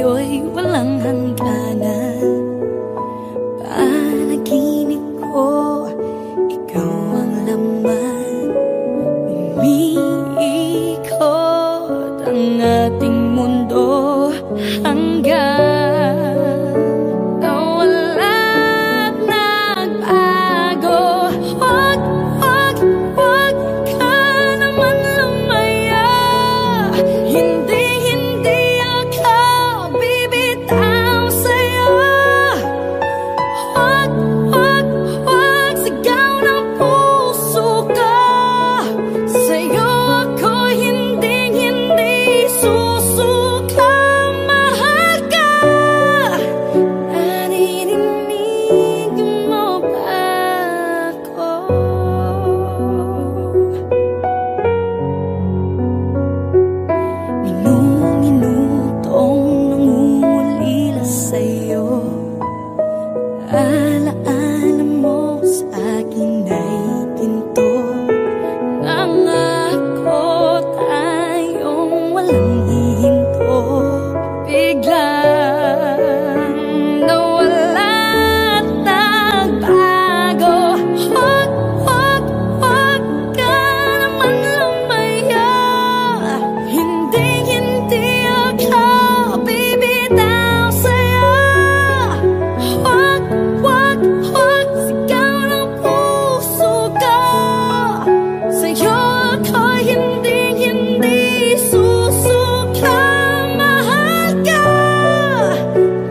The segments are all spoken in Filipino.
sa'yo'y walang hangganan. Panaginip ko, ikaw ang laman. Umiikot ang ating mundo hanggang nawala't nagbago. Wag, wag, wag ka naman lumaya. Hindi, hindi ako bibitaw sa'yo. Wag, wag, wag, sigaw ng puso ko. Sa'yo ako hindi, hindi susuka. Mahal ka. Naririnig mo ba ako? Minutong nangungulila sa'yo. Alaala mo sa akin ay ginto. Nangako tayong walang hihinto. Biglang nawala't nagbago. Wag, wag, wag ka naman lumaya. Hindi, hindi ako bibitaw sa'yo. Wag, wag, wag, sigaw ng puso ko. Sa'yo ako hindi, hindi susuka. Mahal ka.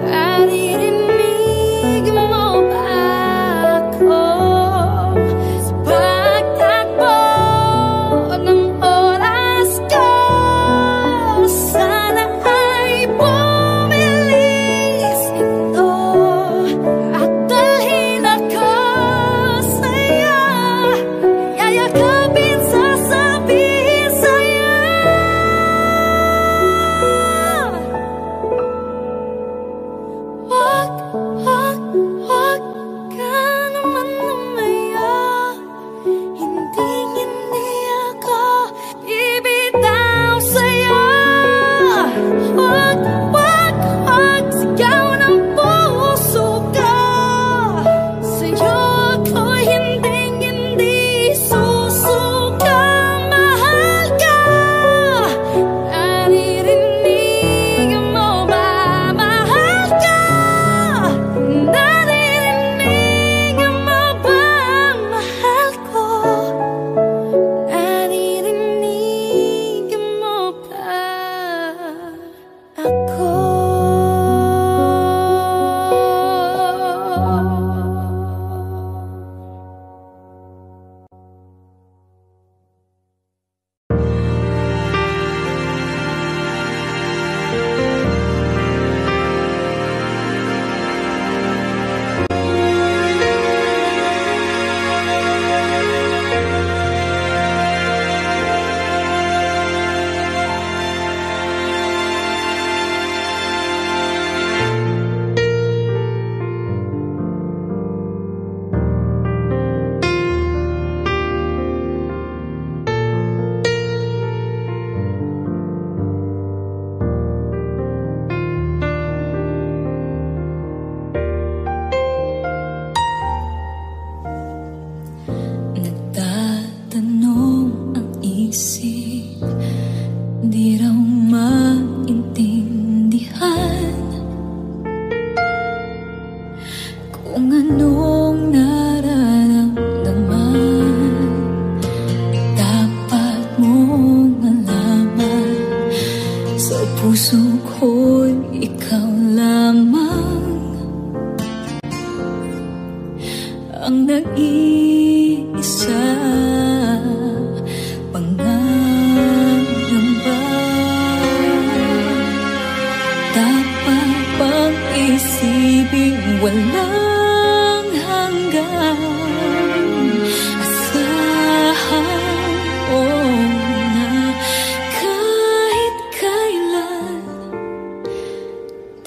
Naririnig mo ba ako? Sa pagtakbo ng oras ko, sana ay bumilis ito at dalhin ako sa'yo. Yayakapin, sasabihin sa'yo. Wag, wag, wag ka naman lumaya. Hindi, hindi ako bibitaw sa'yo. Wag, wag, wag, sigaw ng puso ko. Sa'yo ako hindi, hindi susuka. Mahal ka. Naririnig mo ba? Mahal ka. Naririnig mo ba? Mahal ko. Naririnig mo ba ako? Nagtatanong ang isip, di raw maintindihan kung anong nararamdaman. Dapat mong malaman, sa puso ko'y ikaw lamang ang nag-iisa. Pangangamba, dapat pang isipin walang hanggan. Asahan mo na kahit kailan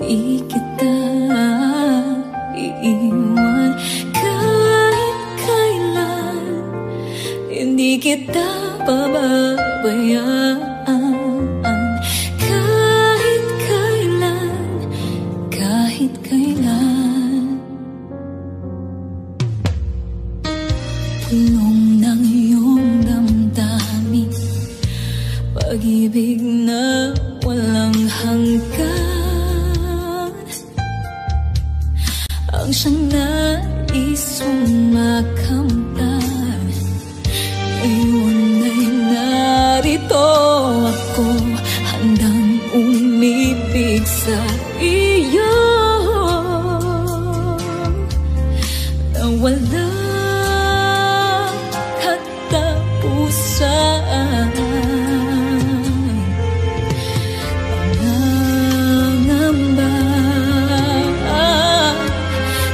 di kita iiwan. Kahit kailan hindi kita pababayaan. Kahit kailan siyang nais sumakamtan. Ngayon ay narito ako, handang umibig sa iyo na walang katapusan. Pangangamba,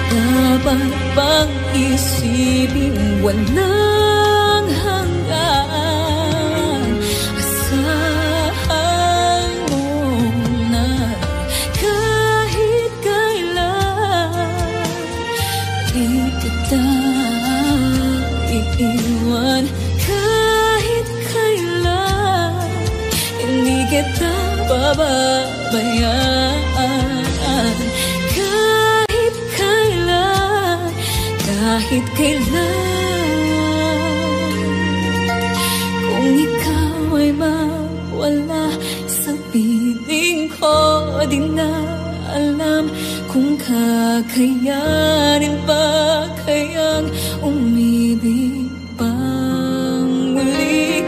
dapat bang isipin walang hanggan? Asahan mo na kahit kailan di kita iiwan, kahit kailan hindi kita bababayaan, kahit kailan, kahit kailan. Kung ikaw ay mawala sa piling ko, di na alam kung kakayanin pa kayang umibig pang muli.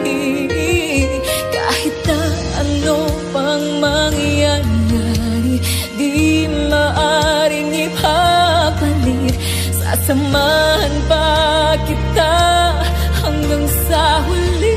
Kahit na ano pang mangyayari, di maaaring ipapalit. Sasamahan pa kita hanggang sa huli.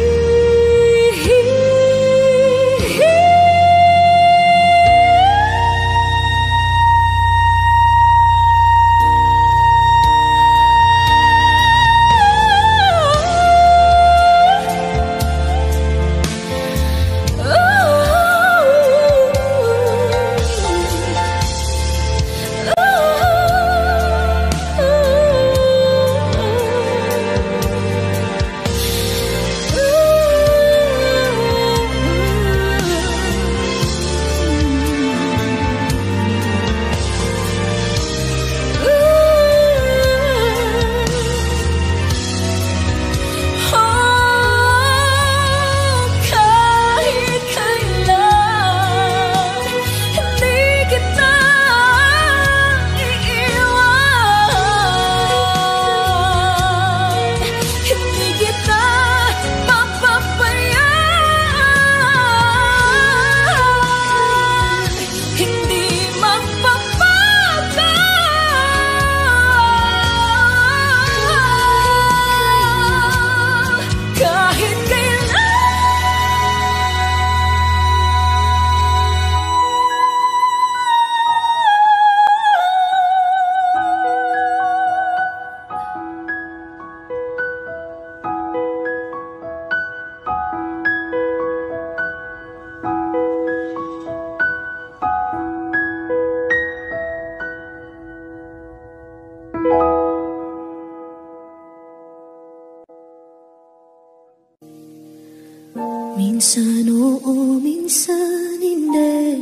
Minsan oo, minsan hindi.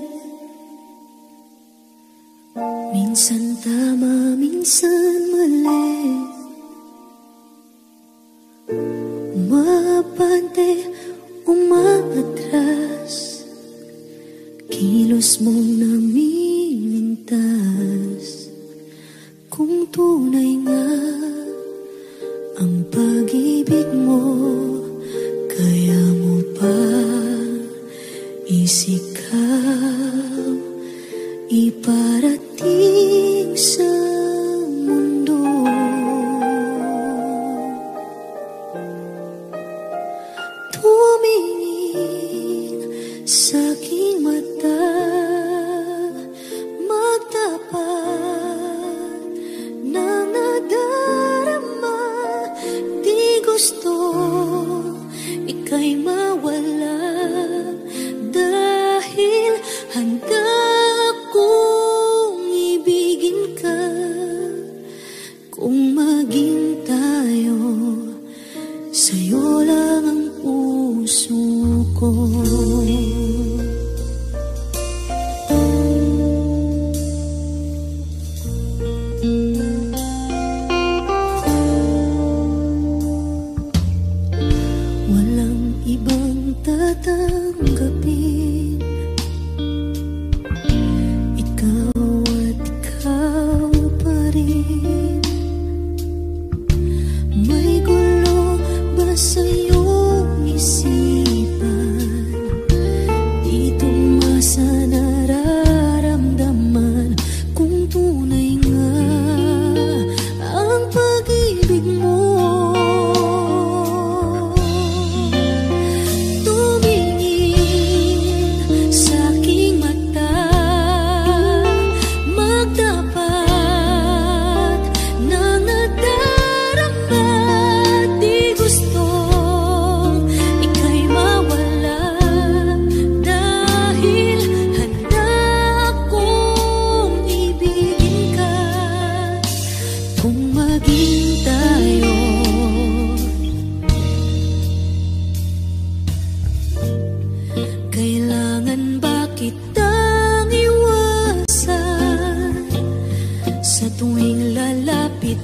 Minsan tama, minsan mali. Umabante, umaatras, kilos mong namilintas. Kung tunay nga ang pag-ibig mo, kaya mo pa isikaw iparating sa mundo.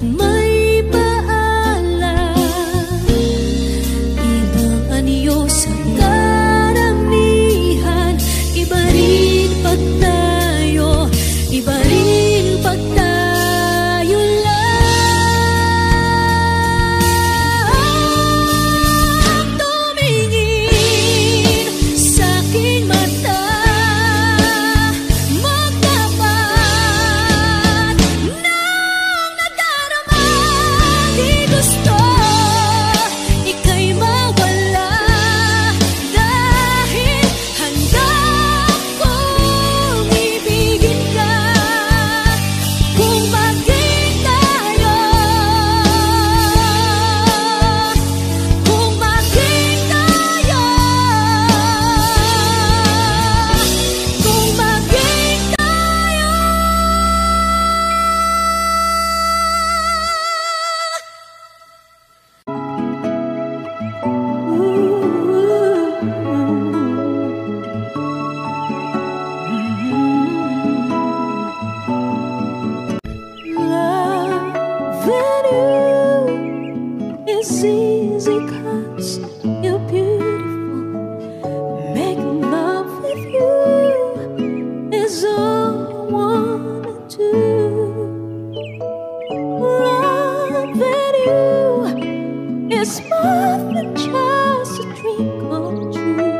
may paalam. Ibang anyo sa karamihan, iba rin pag tayo, iba rin pag tayo lang. Tumingin sa'king mata, magtapat ng nadarama. Di gusto ika'y mawala, dahil handa kong ibigin ka. Kung maging tayo, kung maging tayo, kung maging tayo. Loving you is easy 'cause you're beautiful. Making love with you is all I wanna do. Loving you is more than just a dream come true.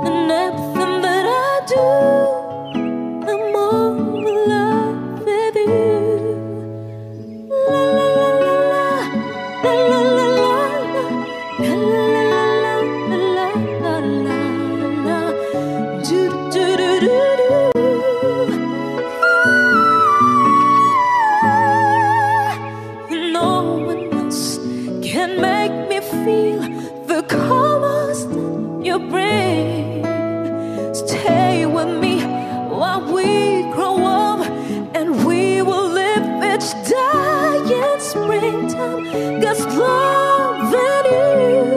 And everything that I do, I'm more in love with you. La la la la la, la la la la, la la la la, la la la, do do do do do. No one else can make me feel the calmest you bring. Stay with me while we grow up, and we will live each day in springtime. 'Cause loving you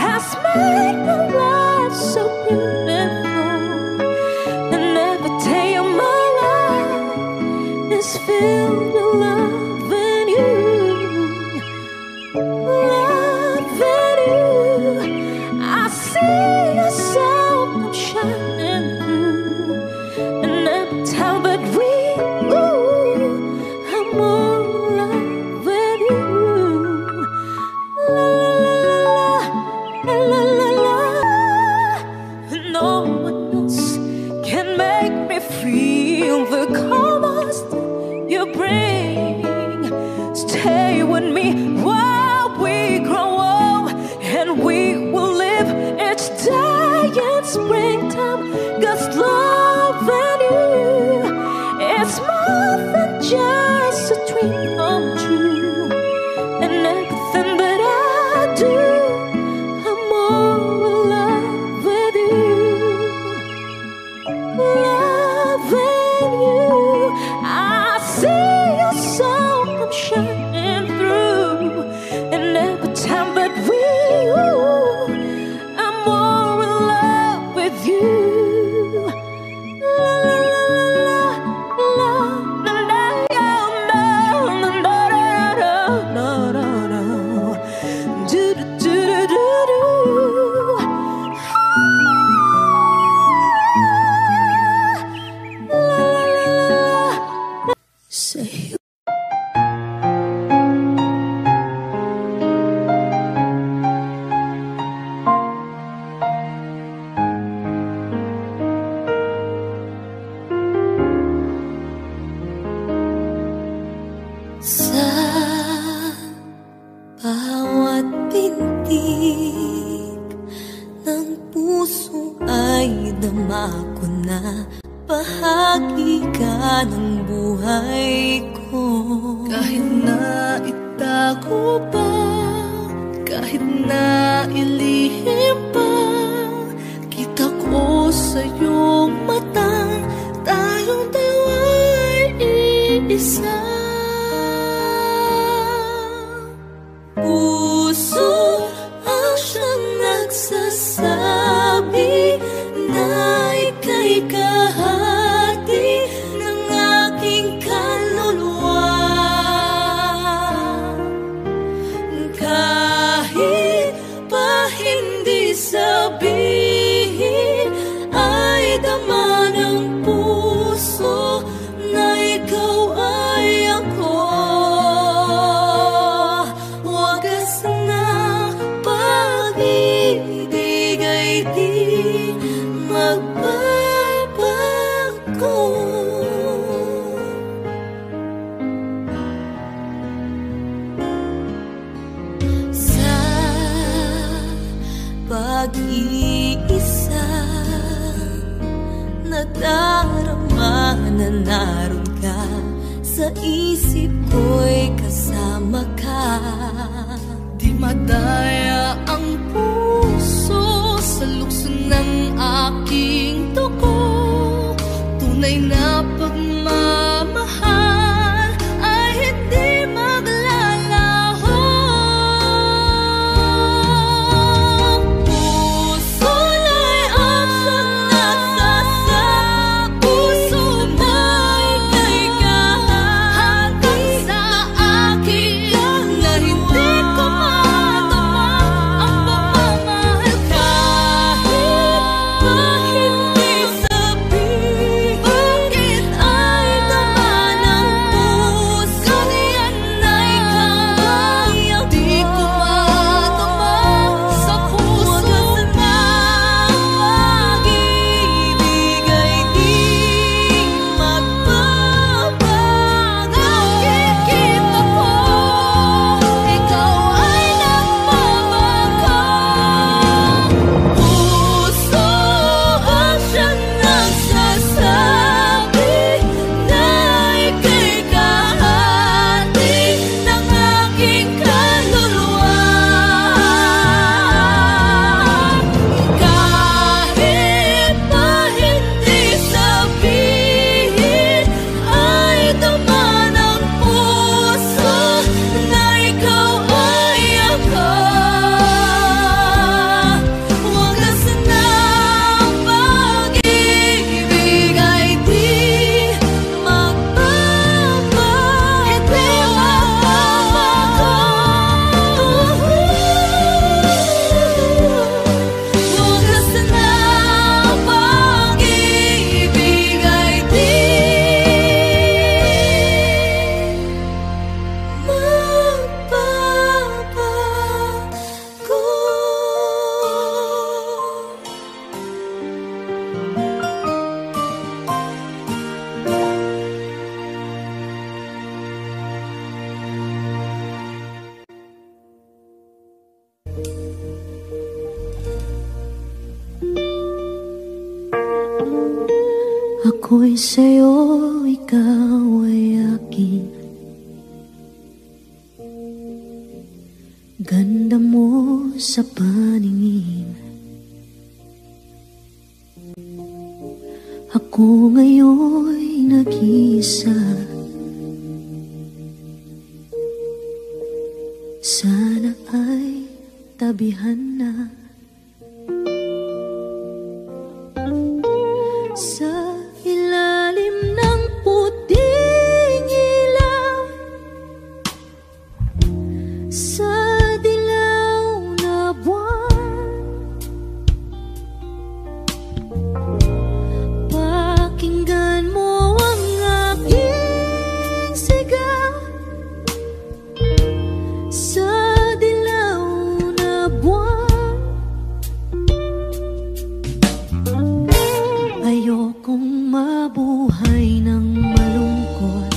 has made my life so beautiful, and every day of my life is filled with loving you. Loving you, I see yourself come shining through, and every time that we, I'm more in love with you. La la la la, la la la. No one else can make me feel the calmest you bring. Stay with me while we grow up, and we will live each day in springtime. 'Cause loving you is more than just a dream come true. And everything that I do, I'm more in love with you. Loving you, I see your soul come shining through, and every time that we, I'm more in love with you. La la la la la, la la la la, la la la, do do do do do. La la la, say sa bawat pintig ng puso ay dama ko na bahagi ka ng buhay ko. Kahit na itago pa, kahit na ilihim pa, kita ko sa iyong mata, tayong dalawa ay iisa. Puso ang siyang nagsasabi na ika'y kahit. 'Di na naroon ka, sa isip ko'y kasama ka. Di madaya ang puso sa lukso ng aking dugo. Tunay na pagmamahal ay hindi maglalaho. Puso na'y aksyon nagsasabi, puso na'y kay hanggang sa akin na hindi ko madama ang pagmamahal. Kahit pa hindi sabihin, bakit ay tama ng puso niyan ay kaya di ko madama sa puso na pag-ibig ay di magbabago. Nakikita ko ikaw ay nagbabago. Puso ang siyang nagsasabi na ika'y kahati ng aking kaluluwa. Kahit pa hindi sabihin, ay tama ng puso na ikaw ay ako. Wagas ng pag-ibig ay di magbabago. Hindi magbabago. Wagas ng pag-ibig ay di Ako'y sa'yo, ikaw ay akin. Ganda mo sa paningin. Ako ngayon'y nag-iisa. Sana ay tabihan na. Sa ilalim ng puting ilaw, sa dilaw na buwan, pakinggan mo ang aking sigaw. Sa dilaw na buwan, ayokong mabuhay ng malungkot.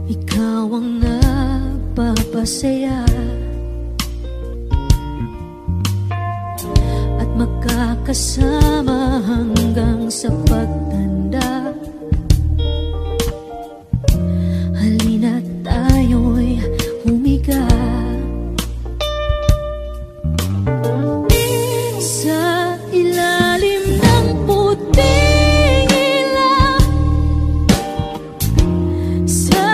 Ikaw ang nagpapasaya at magkakasama hanggang sa pagtanda. Halina't tayo'y humiga sa ilalim ng puting ilaw, sa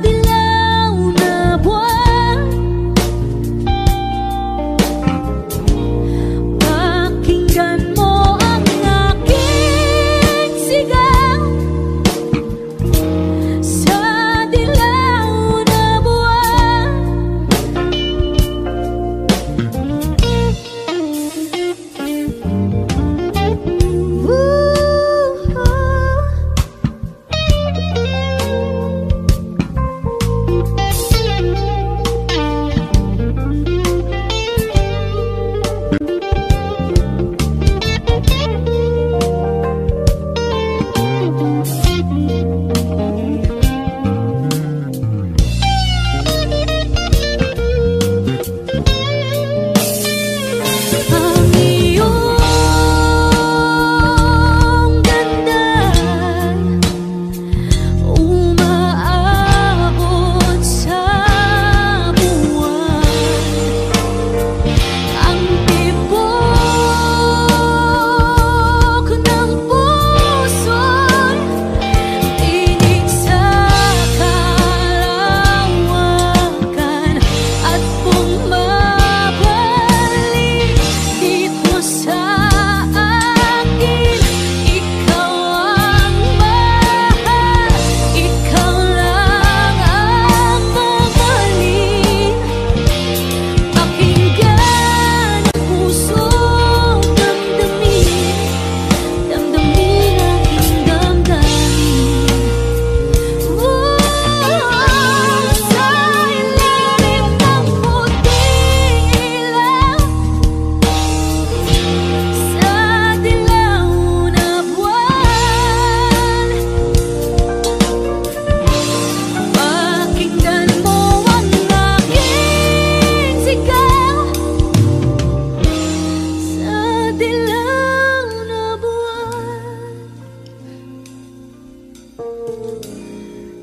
dilaw na buwan. Pakinggan mo ang aking sigaw.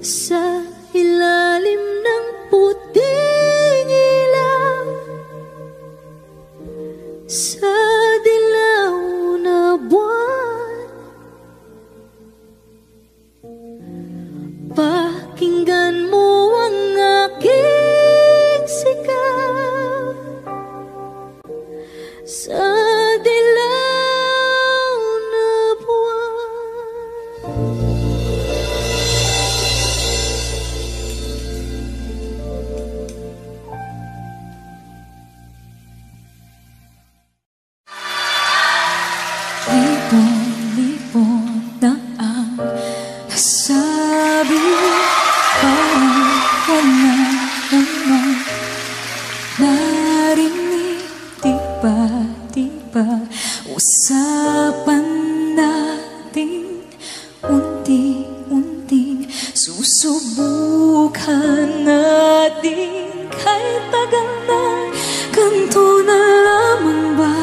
sa ilalim ng puting ilaw, sa dilaw na buwan. Pakinggan mo ang aking sigaw sa dilaw na buwan. Lipon-lipon na ang nasabi, parang wala namang narinig. Di ba usapan natin unti-unting susubukan natin kahit tagal na, ganito na lamang ba?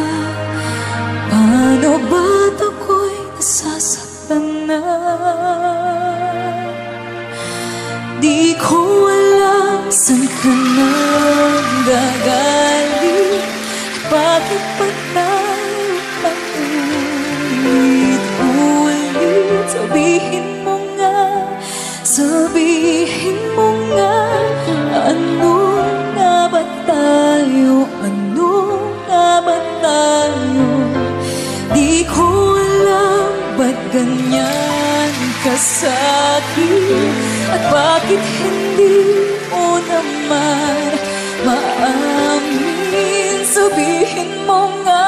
Paano ba't ako'y nasasaktan na? Di ko alam saan ka nang gagaling, bakit pa tayo paulit-ulit? Sabihin mo nga, ano nga ba tayo? Ano nga ba tayo? Di ko alam ba't ganyan ka sa'kin, at bakit hindi mo naman maamin? Sabihin mo nga,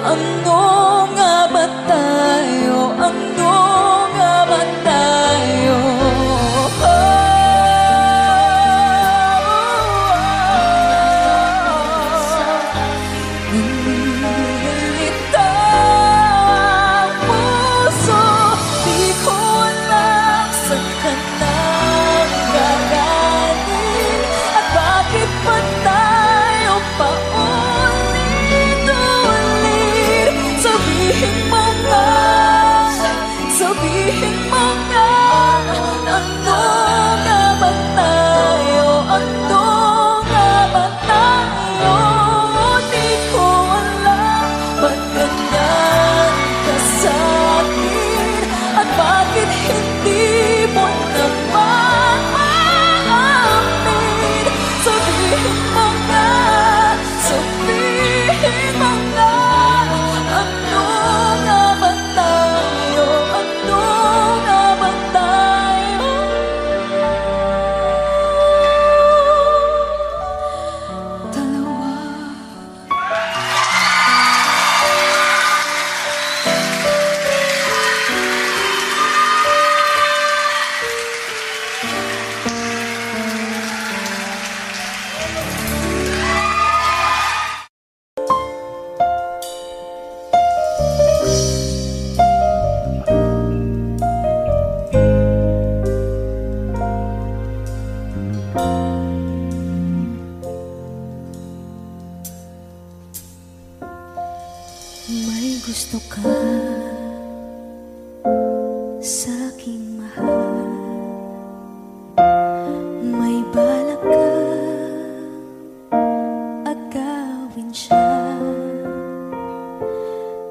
ano nga ba tayo? Ano nga ba tayo? May gusto ka sa'king mahal, may balak ka agawin siya.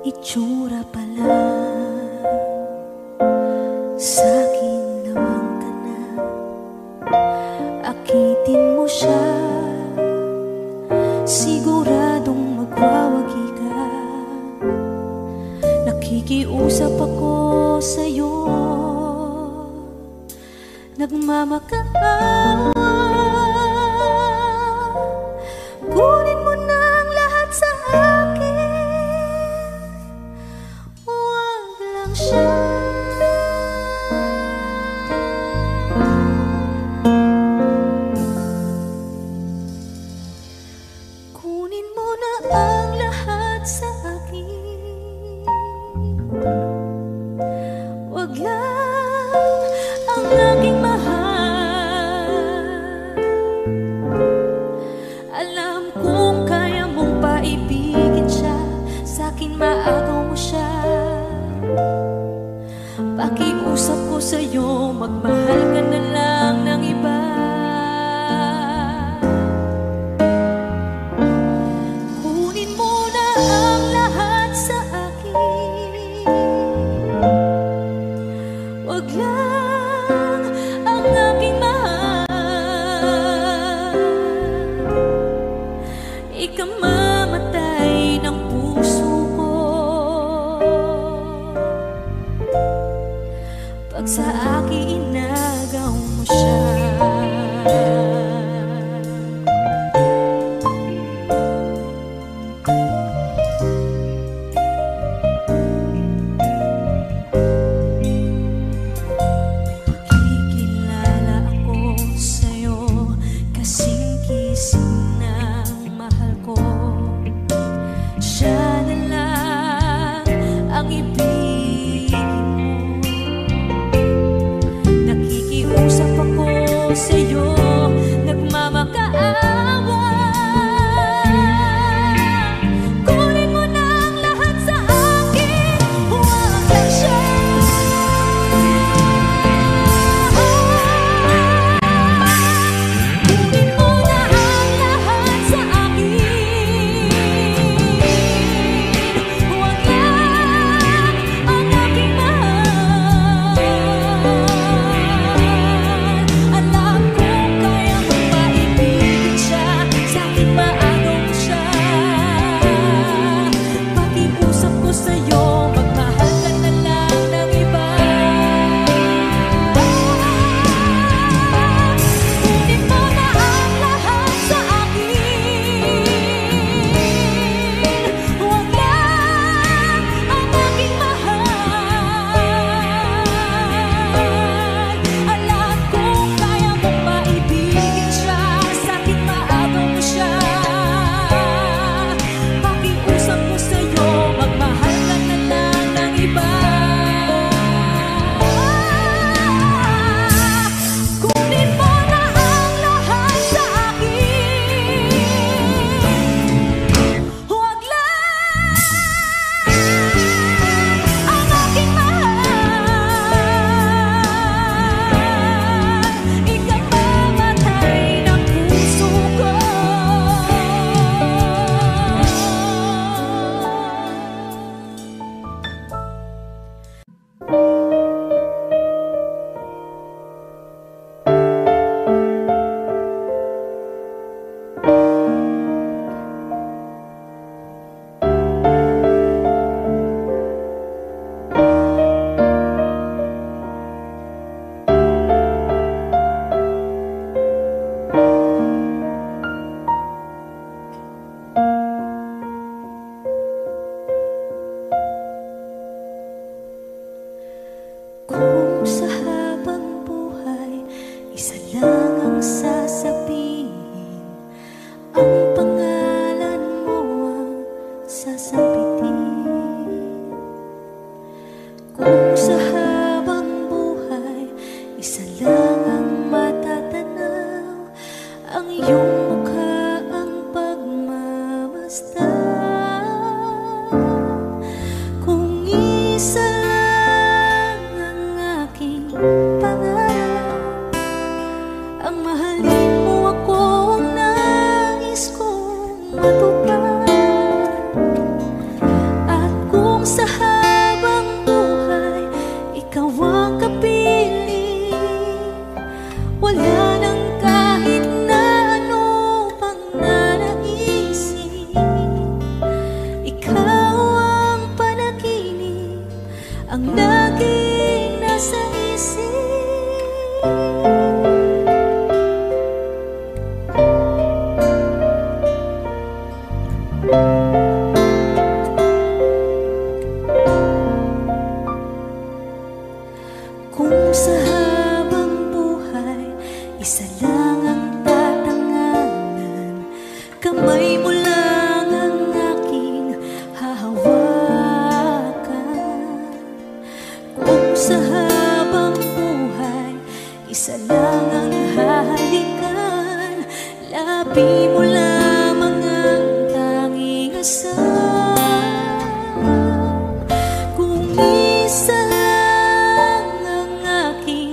Itsura pa lang sa'kin nawang ka na, akitin mo siya, siguradong magwawagi ka. Nakikiusap ako sa'yo, nagmamakaawa. Kunin mo na ang lahat sa akin, huwag lang siya. Kunin mo na ang lahat sa akin, wag lang ang aking mahal. Kung isa lang ang aking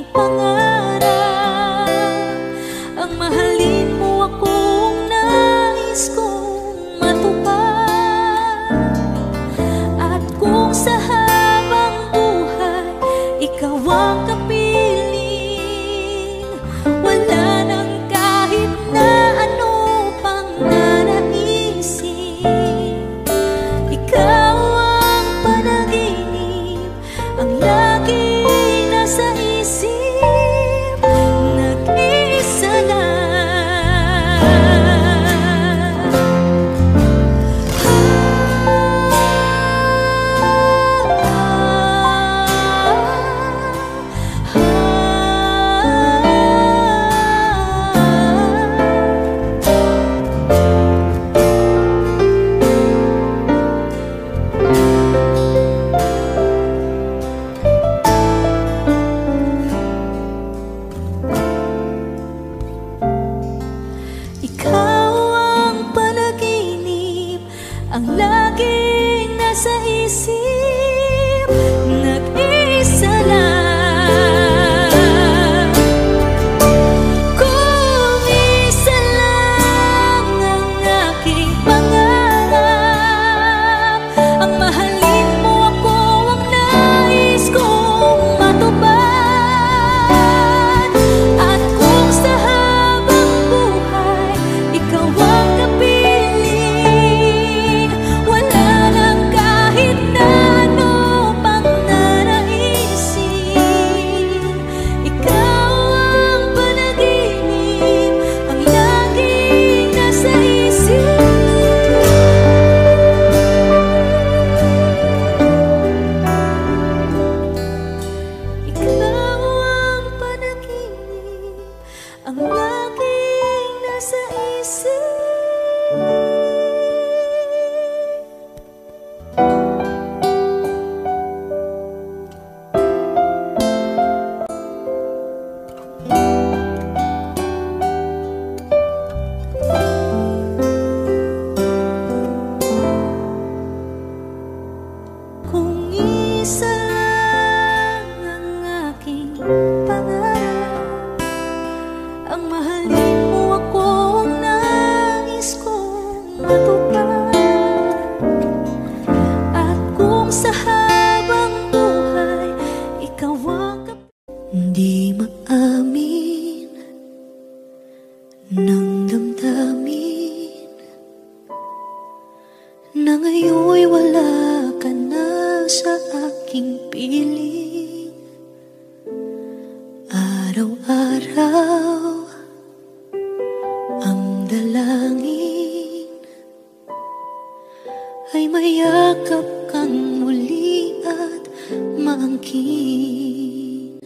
pamangkin.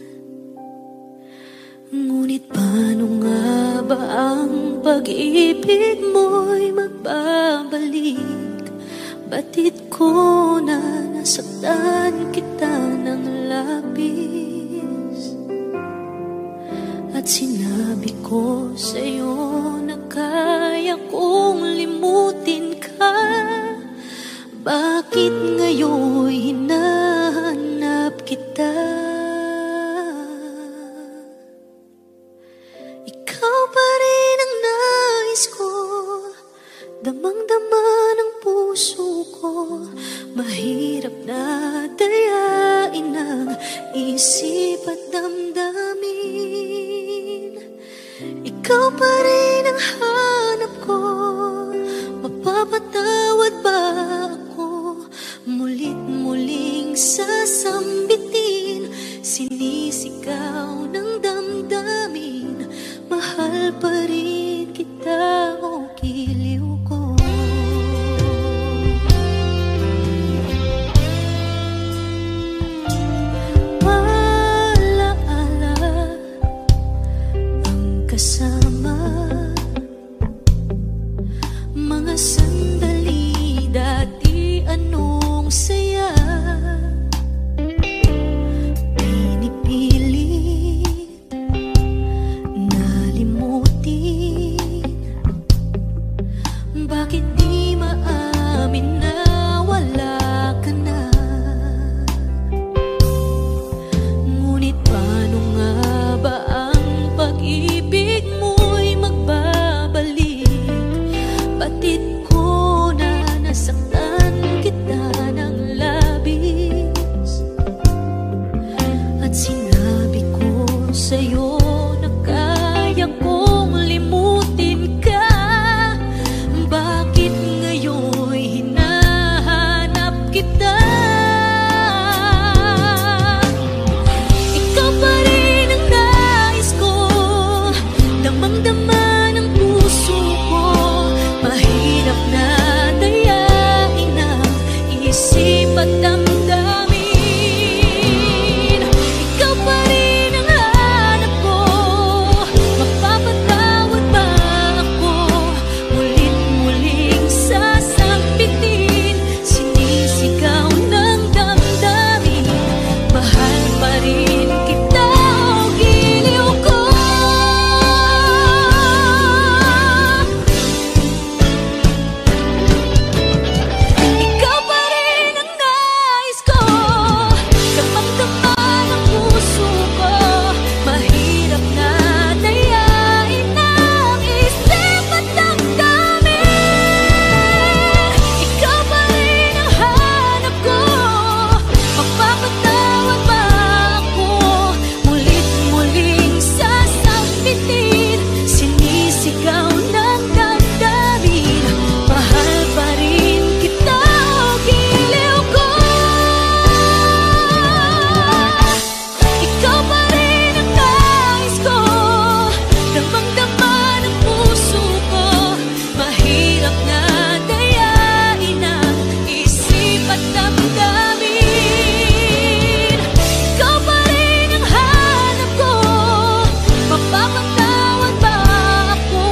Ngunit paano nga ba ang pag-ibig mo'y magbabalik? Batid ko na nasaktan kita ng labis, at sinabi ko sa'yo na kaya kong limutin ka. Bakit ngayon hinahanap kita? Ikaw pa rin ang nais ko, damang-dama ng puso ko. Mahirap na dayain ang isip at damdamin. Ikaw pa rin ang hanap ko, mapapatawad ba ako? Mulit-muling sasambitin, sinisigaw ng damdamin. Mahal pa rin kita, o giliw ko. Alaala ang kasama, mga sandali dati anong saya. Pinipilit nalimutin, bakit di maamin na wala ka na? Ngunit paano nga ba ang pag-ibig mo'y magbabalik? Batid ko na nasaktan kita ng labis, at sinabi ko sa'yo na kaya kong limutin ka. Bakit ngayon hinahanap kita? Ikaw pa rin ang nais ko, damang-dama ng puso ko. Mahirap na dayain ang isip at damdamin. Ikaw pa rin ang hanap ko, mapapatawad ba ako? Mulit-muling sasambitin, sinisigaw ng damdamin. Mahal pa rin kita, o giliw ko. Ikaw pa rin ang nais ko, damang-dama ng puso ko. Mahirap na dayain ang isip at damdamin. Ikaw pa rin ang hanap ko, mapapatawad ba ako? Mulit-muling sasambitin, sinisigaw ng damdamin. Mahal pa rin kita, o giliw ko. Ikaw pa rin ang nais ko, damang-dama ng puso ko. Mahirap na dayain ang isip at damdamin. Ikaw pa rin ang hanap ko, mapapatawad ba ako?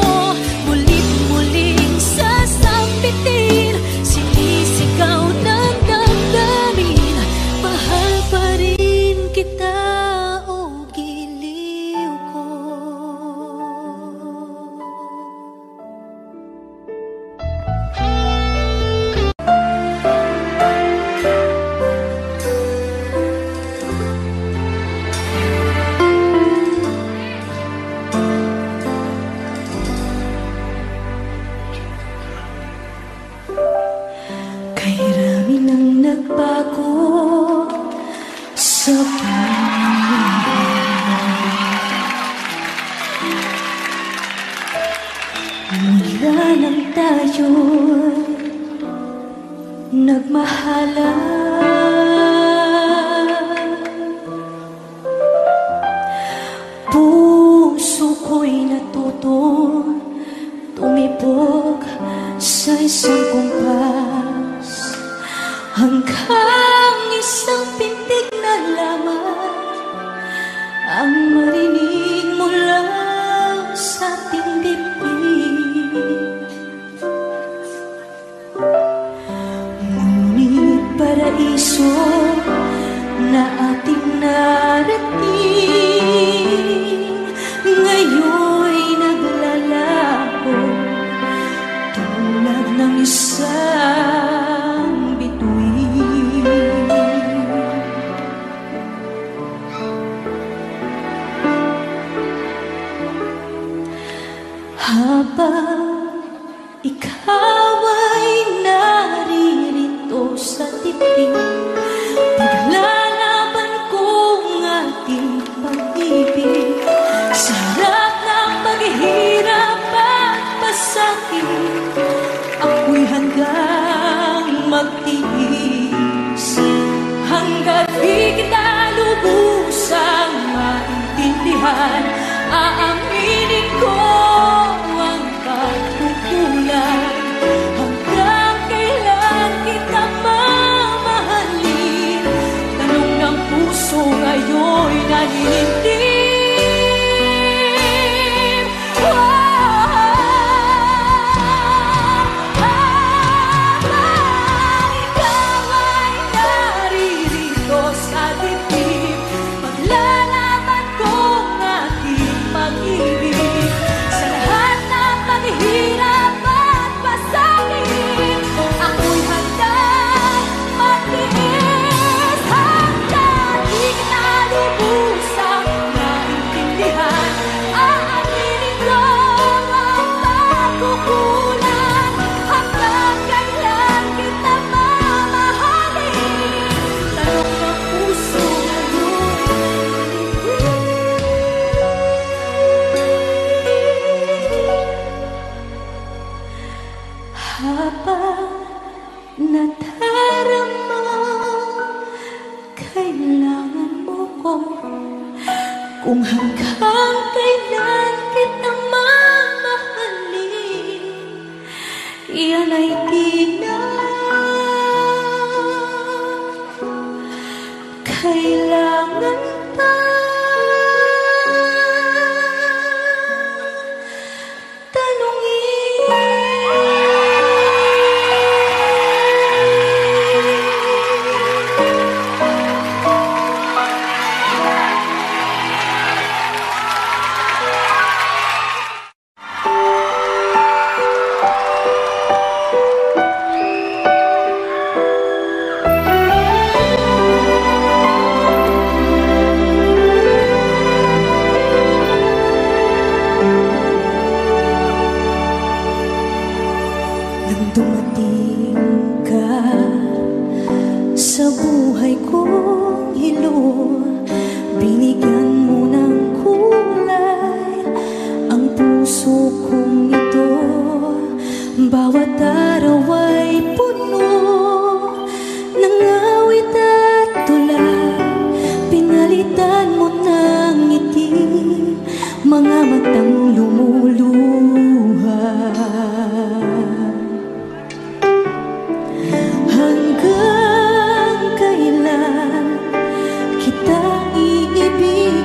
Mulit-muling sasambitin, sinisigaw ng damdamin. Mahal pa rin kita, o giliw ko. Kay rami nang nagbago sa buhay. Mula nang tayo nagmahalan, puso ko'y natutong tumibok sa isang kumpas, hanggang isang pintig na lamang ang marinig mula sa ating dibdib. Ngunit paraiso na ating narating ngayon'y naglalaho tulad ng isang bituin. Habang ikaw ay naririto sa dibdib, paglalaban kong ating pag-ibig sa harap ng paghihirap at pasakit. Ako'y handang magtiis hanggat di kita lubusang maintindihan. Aaminin ko ang pagkukulang. Hanggang kailan kita mamahalin? Tanong ng puso ngayon'y naninindig. Habang ikaw ay naririto sa dibdib, paglalaban kong aking pag-ibig sa lahat ng paghihirap at pasakit. Ako'y handang magtiis hanggang di kita lubusang maintindihan. Aaminin ko ang pagkukulang. Hanggang kailan kita mamahalin? Tanong ng puso habang nadarama, kailangan mo ko. Kung hanggang kailan kita mamahalin, iyan ay di na kailangan pa nang dumating ka sa buhay kong hilo, binigyan mo ng kulay ang puso kong ito. Bawat araw ay puno ng awit at tula, pinalitan mo ng ngiti mga matang lumuluha. Hanggang kailan kita iibig?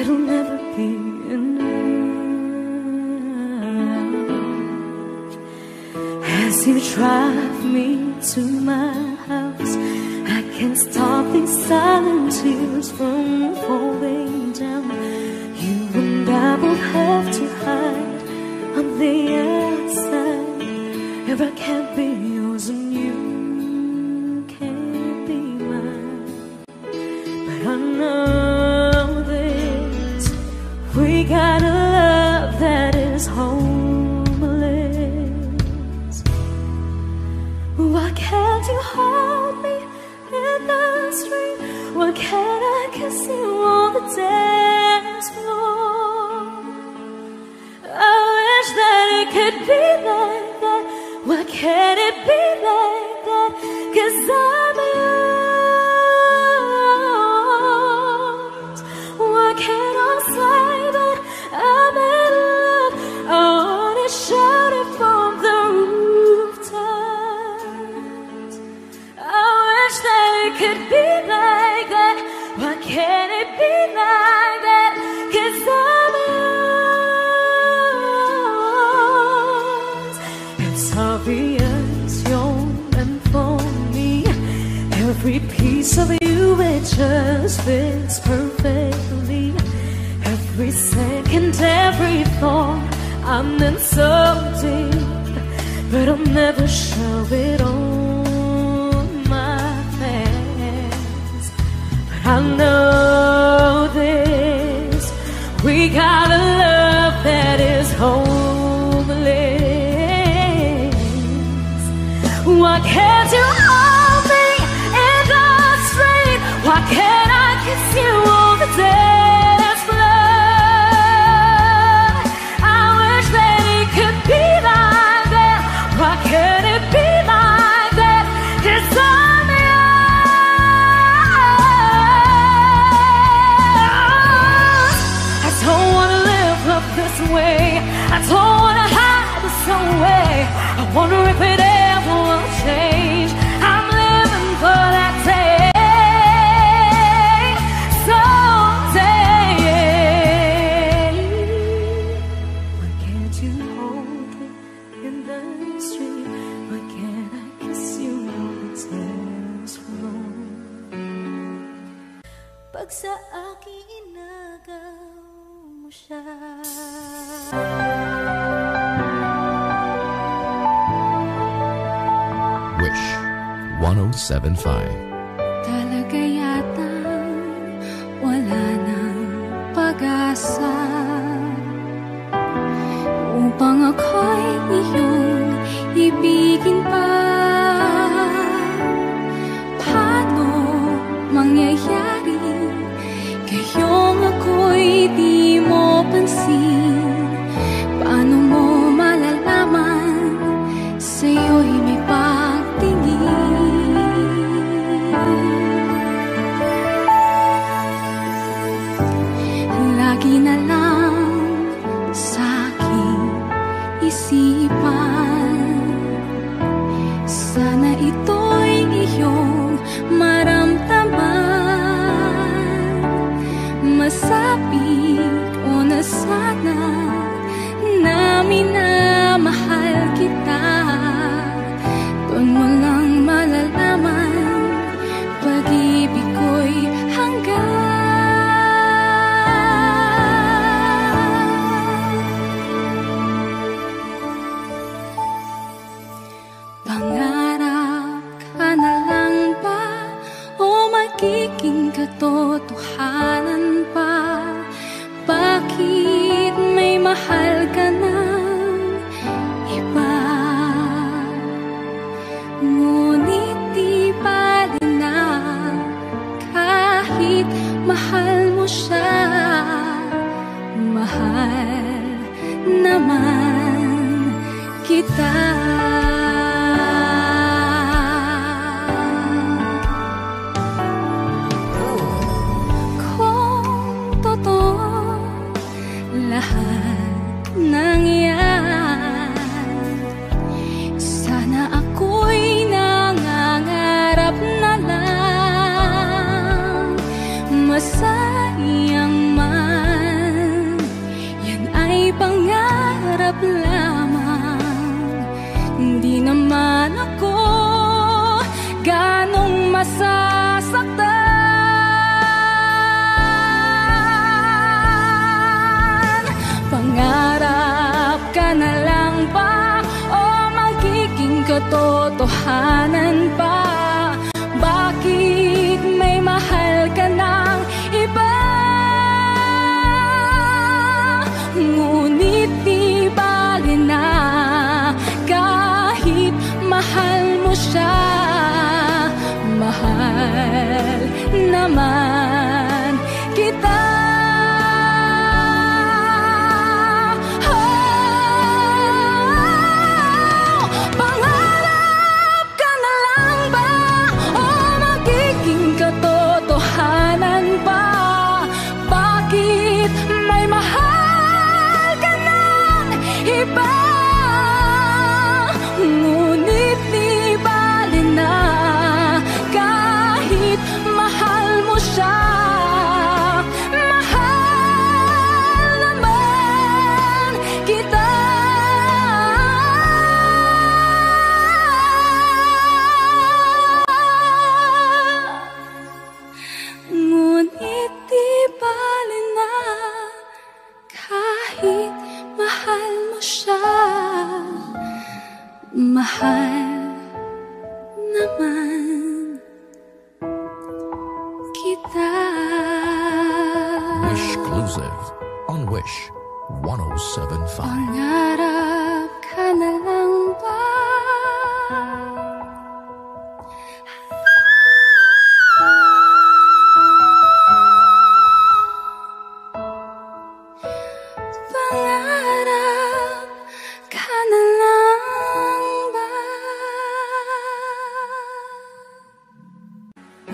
it'll never be enough. As you drive me to my house, I can't stop these silent tears from falling down. You and I both have to hide on the outside. If I can't be yours and you can't be mine, but I know this, we got a love that is homeless. Why can't you hold me in the street? Why can't I kiss you on the dance floor? I wish that it could be like that. Why can't it be like that? 'Cause I'm yours. Why can't I say that I'm in love? I wanna shout it from the rooftops. I wish that it could be like that. Why can't it be like that? 'Cause I'm yours. It's obvious you're meant for me. Every piece of you, it just fits perfectly. Every second, every thought, I'm in so deep, but I'll never show it on my face. But I know this, we got a love that is homeless. Why can't you hold me in the street? Why can't I kiss you on the dance floor? I wish that it could be like that. Why can't it be like that? 'Cause I'm yours. I don't wanna live up this way. I don't wanna hide this away. I wonder if it ever will change. I'm living for that day, someday. Why can't you hold me in the street? Why can't I kiss you on the dance floor? Pag sa akin inagaw mo siya. Wish 107.5. Talaga yatang wala nang pag-asa upang ako'y iyong ibigin pa. Paano mangyayari ngayong ako'y di mo pansin? Paano mo malalaman sa'yo'y may pagtingin? Lagi na lang sa'king isipan, sana ito'y iyong maramdaman. Masabi ko na sana na minamahal kita. Doon mo lang malalaman pag-ibig ko'y hanggang. Pangarap ka na lang ba o magiging katotohanan pa? Bakit may mahal ka ng iba? Ngunit di bali na kahit mahal mo siya, mahal naman kita. Masayang man ganong masasaktan. Pangarap ka na lang ba o magiging katotohanan pa? Bakit may mahal ka ng iba? Ngunit di bali na kahit mahal mo siya. Mahal naman kita. Pangarap ka na lang ba o magiging katotohanan pa? Bakit may mahal ka ng iba? Ngunit di bali na kahit mahal mo siya. Mahal naman kita. Ngunit di bali na kahit mahal mo siya. Mahal naman kita. Wishclusive on Wish 107.5. Pangarap ka na lang ba? Pangarap ka na lang ba?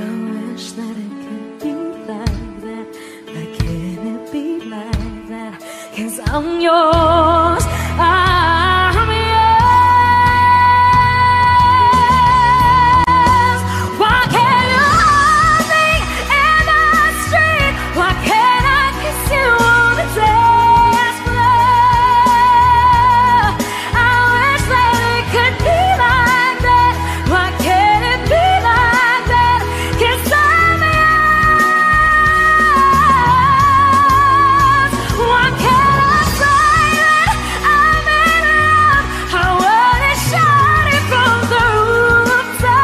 I wish that it could be like that. But can it be like that? 'Cause I'm yours, I'm yours. Why can't you hold me in the street? Why can't I kiss you on the dance floor? I wish that it could be like that. Why can't it be like that? 'Cause I'm yours. Why can't I say that I'm in love? I wanna shout it from the rooftops.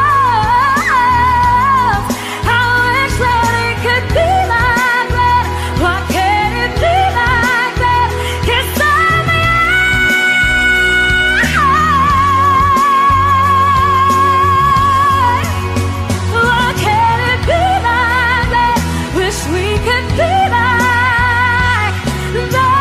I wish that it could be like that. Why can't it be like that? 'Cause I'm yours. Why can't it be like that? Wish we could be like that.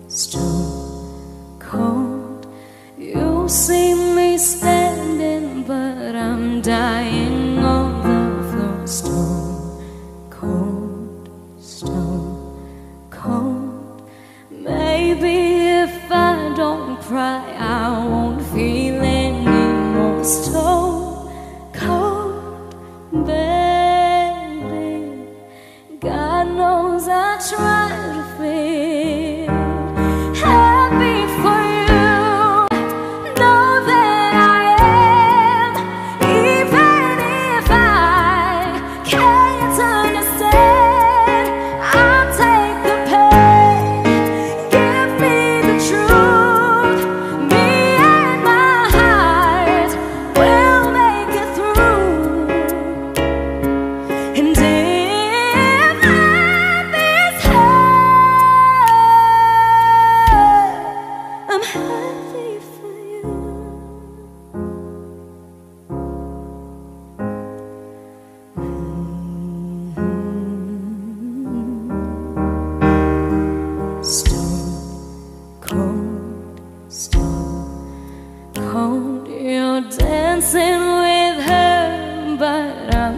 Stone cold. You see me standing, but I'm dying on the floor. Stone cold. Maybe if I don't cry, I won't feel anymore. Stone cold, baby. God knows I try to feel happy for you. Know that I am, even if I can't.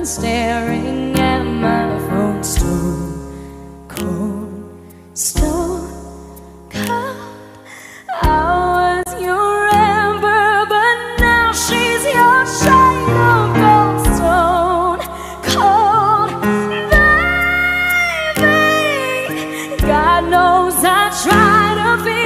staring at my phone. Stone cold, stone cold. I was your amber, but now she's your shade of gold. Stone cold, baby. God knows I try to be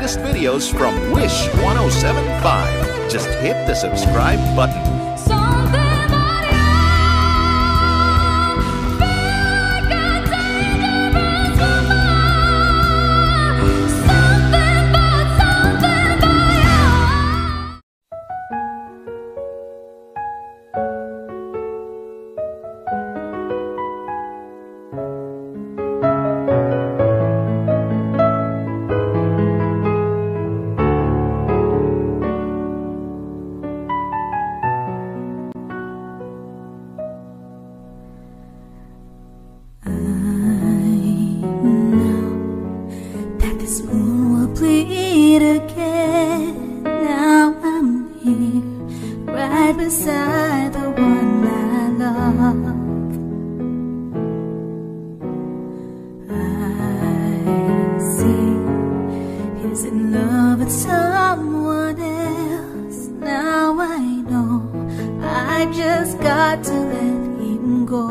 latest videos from Wish 1075. Just hit the subscribe button. Beside the one I love, I see he's in love with someone else. Now I know I just got to let him go,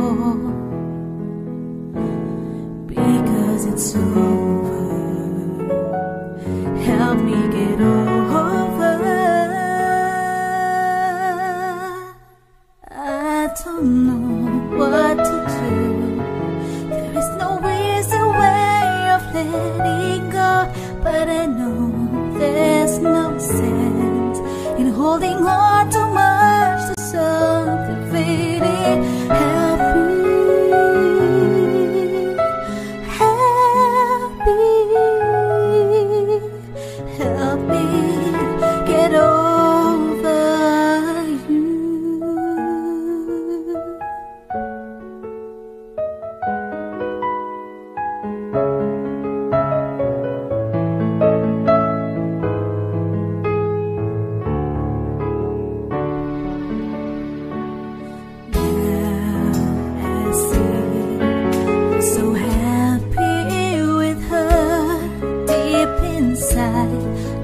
because it's over. Help me get over. I don't know what to do. There is no easy way of letting go, but I know there's no sense in holding on too much to something fading. Help me, help me, help me get over you.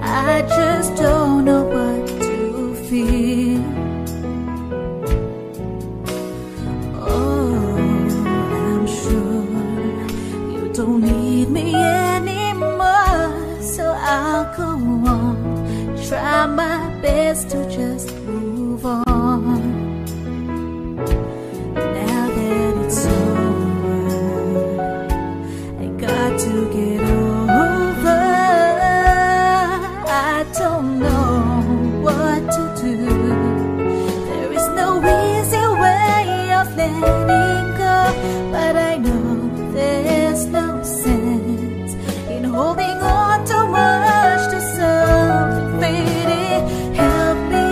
I just don't know what to feel. Oh, I'm sure you don't need me anymore, so I'll go on, try my best to just move on. Now that it's over, I got to get over. I don't know what to do. There is no easy way of letting go, but I know there's no sense in holding on too much to something fading. Help me,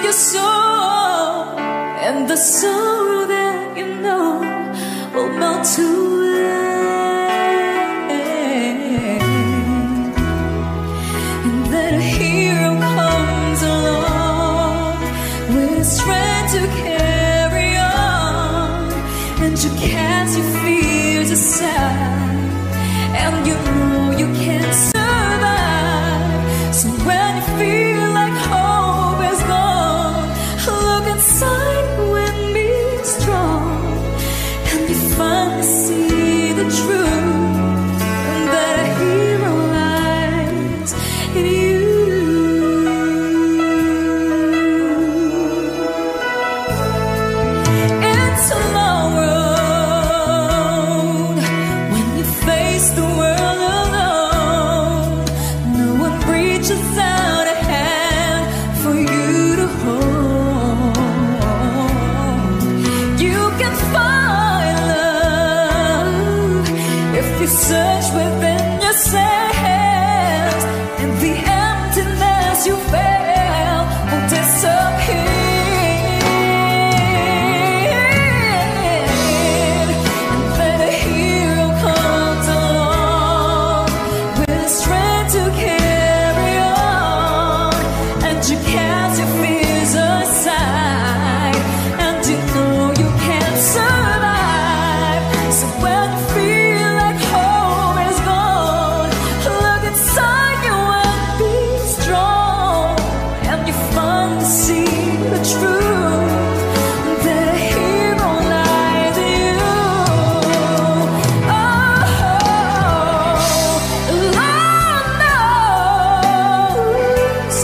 your soul, and the sorrow that you know will melt away. And then a hero comes along with strength to carry on, and you cast your fears aside, and you know you can't survive. So when you feel like hope is gone, look inside and be strong, and you finally see the truth, and that a hero lies in you. It's a long road when you face the world alone. No one reaches out a hand for you to hold. You can find love if you search within yourself, and the emptiness you felt will disappear. And then a hero comes along with strength to carry on, and you cast your fears aside, and you know you can't survive. So when you feel like hope is gone, look inside you and be strong, and you finally see the truth, that a hero lies in you. Lord knows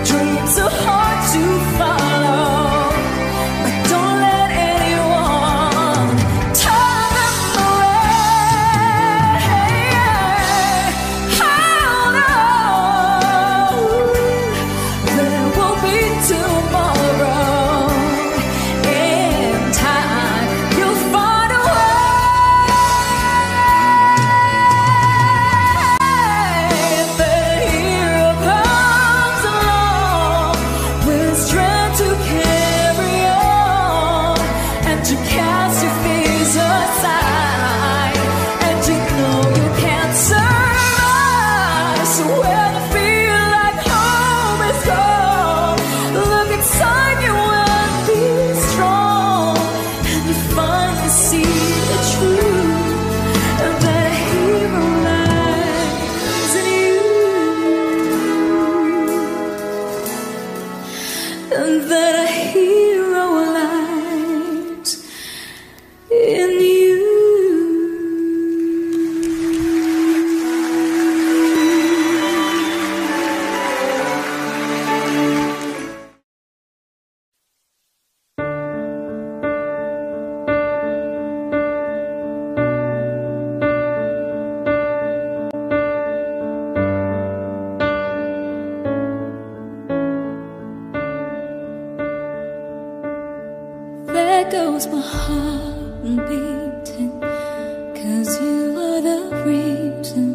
dreams are hard to follow, but don't let anyone turn them away. Hold on, there will be tomorrow. In time, you'll find a way. The hero comes along with strength to carry on, and you cast your fears aside, and you know you can't survive. So when you feel like hope is gone, look inside you and be strong, and you finally see the truth, and that a hero lies in you, and that a hero lies in you. There goes my heart beating, 'cause you are the reason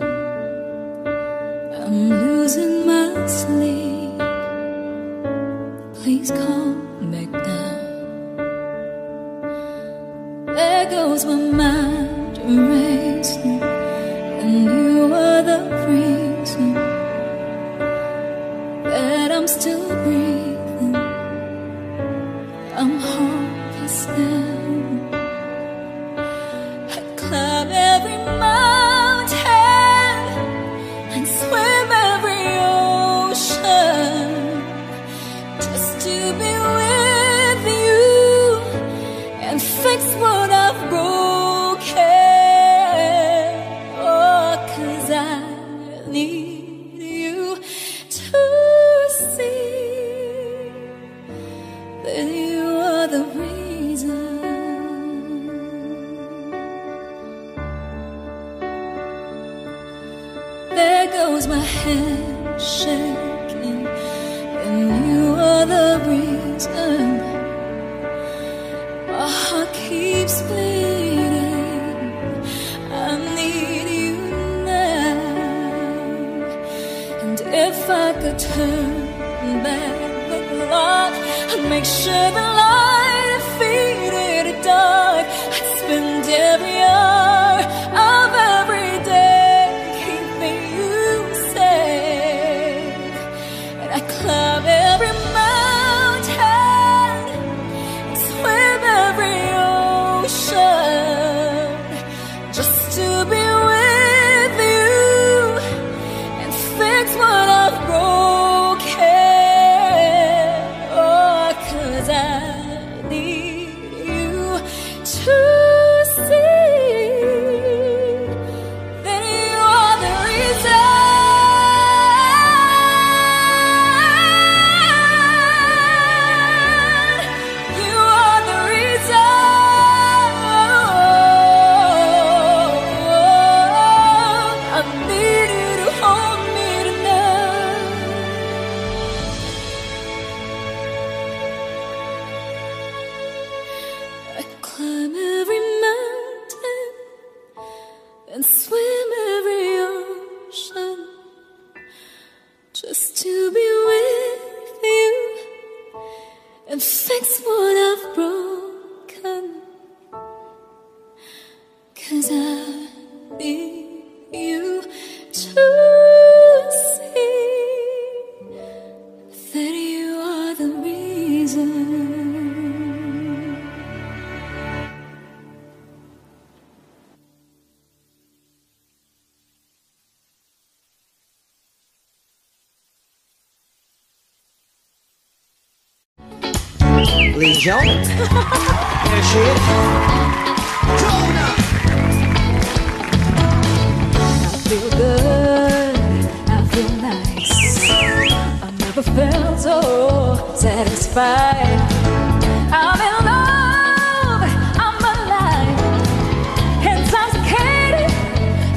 I'm losing my sleep. Please come back now. There goes my mind racing, and you are the reason that I'm still breathing. I'm hopeless now. I climb every mountain and swim every ocean just to be with you and fix what I've broken. Oh, 'cause I need you to see that you are the reason. There goes my head shaking, and you are the reason. My heart keeps bleeding. I need you now. And if I could turn back the clock, make sure the light faded to dark. I'd spend every hour of every day keeping you safe, and I climb every mountain and swim every ocean just to be with you and fix what I've broken. Oh, 'cause I need you to see that you are the reason. You are the reason. I need you to hold me tonight. I climb every mountain and swim every ocean just to be with you and fix what I've broken. 'Cause I need you to see that you are the reason. Ladies and gentlemen, there she is. Jonah! I feel good, I feel nice. I never felt so satisfied. I'm in love, I'm alive, intoxicated,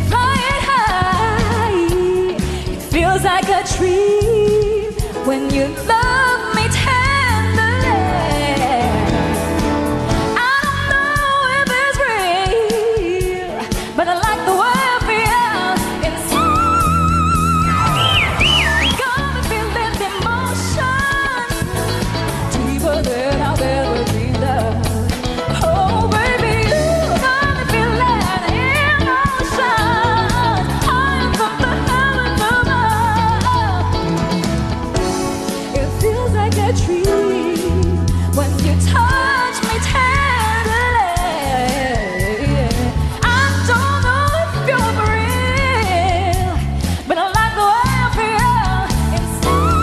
flying high. It feels like a dream when you love me tenderly. I don't know if it's real, but I like the way I feel inside. Got me feeling the emotion deeper than I've ever dreamed of. Oh baby, you got me feeling emotion higher from the heavens above. It feels like a dream when you touch me tenderly. I don't know if you're for real, but I like the way I feel inside.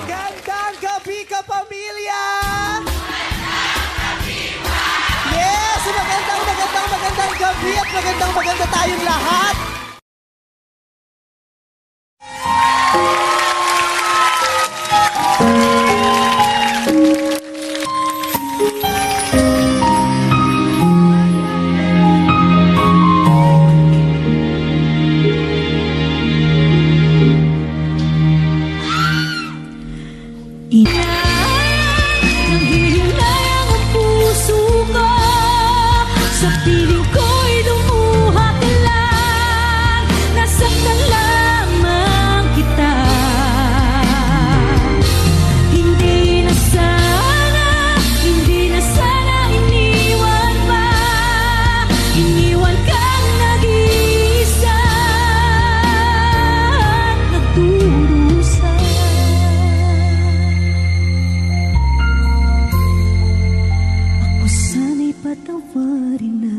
Gandang gabi ka, pamilya! Yes! Magandang gabi at maganda tayong lahat! Nanghihilayang ang puso ko, sa piling ko'y lumuha ka lang. Nasaktan lamang kita. Hindi na sana iniwan pa. Iniwan kang nag-iisa at nagdurusa. Ako sana'y patawarin na.